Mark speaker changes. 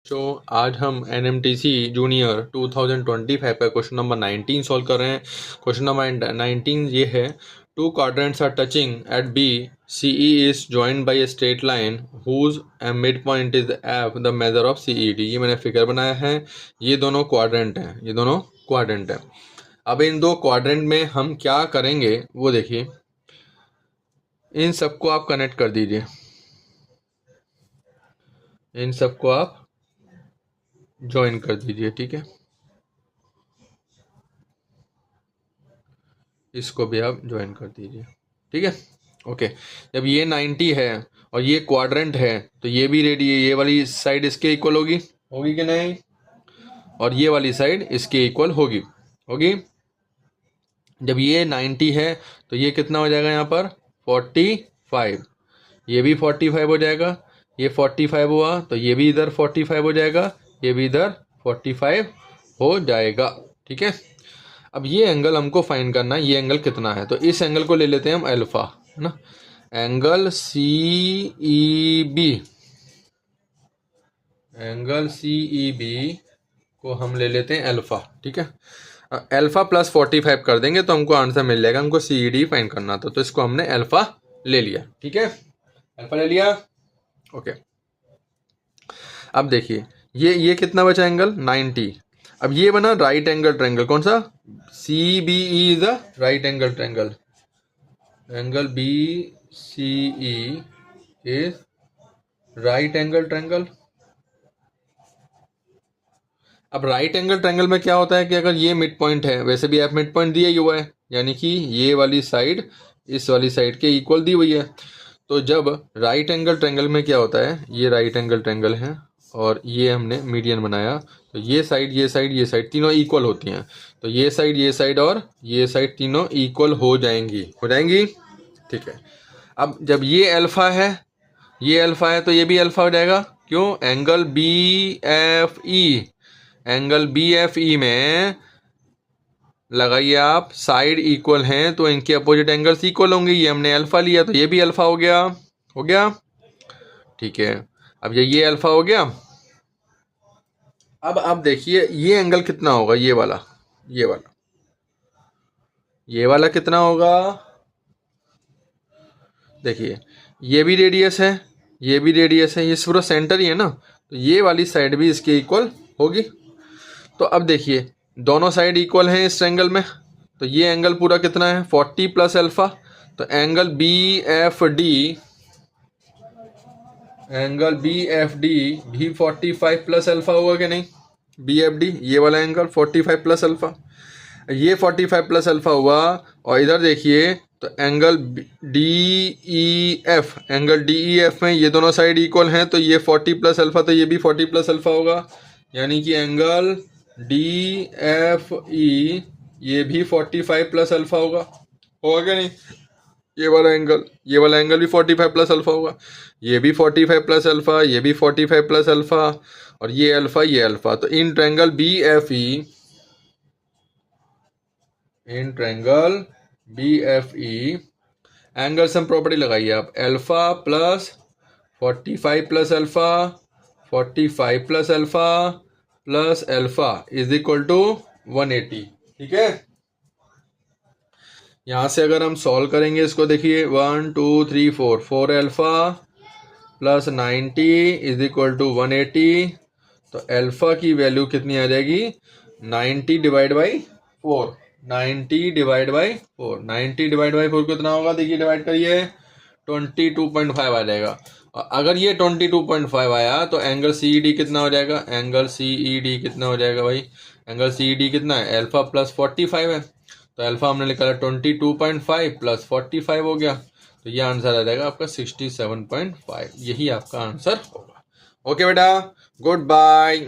Speaker 1: तो आज हम NMTC जूनियर 2025 का क्वेश्चन नंबर 19 सॉल्व कर रहे हैं। क्वेश्चन नंबर 19 ये है, two quadrants are touching at B. CE is joined by a straight line whose midpoint is F, the measure of CED। ये मैंने फिगर बनाया है। ये दोनों क्वाड्रेंट हैं, ये दोनों क्वाड्रेंट हैं। अब इन दो क्वाड्रेंट में हम क्या करेंगे वो देखिए। इन सबको आप कनेक्ट कर दीजिए, इन सबको आप ज्वाइन कर दीजिए, ठीक है। इसको भी आप ज्वाइन कर दीजिए, ठीक है। ओके, जब ये 90 है और ये क्वाड्रेंट है तो ये भी ये वाली साइड इसके इक्वल होगी, होगी कि नहीं, और ये वाली साइड इसके इक्वल होगी, होगी। जब ये 90 है तो ये कितना हो जाएगा यहाँ पर 45, ये भी 45 हो जाएगा, ये 45 हुआ तो ये भी इधर 45 हो जाएगा, ये भी इधर 45 हो जाएगा, ठीक है। अब ये एंगल हमको फाइंड करना है, ये एंगल कितना है, तो इस एंगल को ले लेते हैं हम अल्फा, है ना। एंगल CEB, एंगल CEB को हम ले लेते हैं अल्फा, ठीक है। अल्फा प्लस 45 कर देंगे तो हमको आंसर मिल जाएगा। हमको CED फाइंड करना था तो इसको हमने अल्फा ले लिया, ठीक है, अल्फा ले लिया। ओके, अब देखिए ये कितना बचा एंगल 90। अब ये बना राइट एंगल ट्रायंगल, कौन सा, CBE is the right angle triangle, angle BCE is right angle triangle. अब राइट एंगल ट्रायंगल में क्या होता है कि अगर ये मिड पॉइंट है, वैसे भी आप मिड पॉइंट दिया ही हुआ है, यानी कि ये वाली साइड इस वाली साइड के इक्वल दी हुई है। तो जब राइट एंगल ट्रायंगल में क्या होता है, ये राइट एंगल ट्रायंगल है और ये हमने मीडियन बनाया, तो ये साइड ये साइड ये साइड तीनों इक्वल होती हैं, तो ये साइड और ये साइड तीनों इक्वल हो जाएंगी, हो जाएंगी, ठीक है। अब जब ये अल्फा है, ये अल्फा है तो ये भी अल्फा हो जाएगा, क्यों, एंगल BFE, एंगल BFE में लगाइए आप, साइड इक्वल हैं तो इनके अपोजिट एंगल्स इक्वल होंगे। ये हमने अल्फा लिया तो ये भी अल्फा हो गया, हो गया, ठीक है। अब ये अल्फा हो गया। अब देखिए ये एंगल कितना होगा, ये वाला, ये वाला, ये वाला कितना होगा, देखिए ये भी रेडियस है, ये भी रेडियस है, ये पूरा सेंटर ही है ना, तो ये वाली साइड भी इसके इक्वल होगी। तो अब देखिए दोनों साइड इक्वल हैं इस एंगल में, तो ये एंगल पूरा कितना है 40 प्लस अल्फा, तो एंगल BFD, एंगल BFD भी 45 प्लस अल्फा हुआ कि नहीं, BFD ये वाला एंगल 45 प्लस अल्फा, ये 45 प्लस अल्फा हुआ। और इधर देखिए तो एंगल DEF, एंगल DEF में ये दोनों साइड इक्वल हैं तो ये 40 प्लस अल्फा, तो ये भी 40 प्लस अल्फा होगा, यानी कि एंगल DFE ये भी 45 प्लस अल्फा होगा, होगा क्या नहीं, ये वाला एंगल भी 45 प्लस अल्फा होगा, ये भी 45 प्लस अल्फा, ये भी 45 प्लस अल्फा, और ये अल्फा ये अल्फा। तो in triangle BFE, in triangle BFE angle sum property लगाइए आप, alpha plus 45 plus alpha, 45 plus alpha plus alpha is equal to 180, ठीक है। यहाँ से अगर हम सॉल्व करेंगे इसको, देखिए 1 2 3 4, 4 alpha plus 90 is equal to 180, तो अल्फा की वैल्यू कितनी आ जाएगी 90 divide by 4, 90 divide by 4, 90 divide by 4 कितना होगा, देखिए डिवाइड करिए 22.5 आ जाएगा। और अगर ये 22.5 आया तो एंगल CED कितना हो जाएगा, एंगल CED कितना हो जाएगा भाई, एंगल CED कितना है, अल्फा प्लस 45 है, तो अल्फा हमने निकाला 22.5 प्लस 45 हो गया, तो ये आंसर आ जाएगा आपका 67.5, यही आपका आंसर होगा। ओके बेटा, गुड बाय।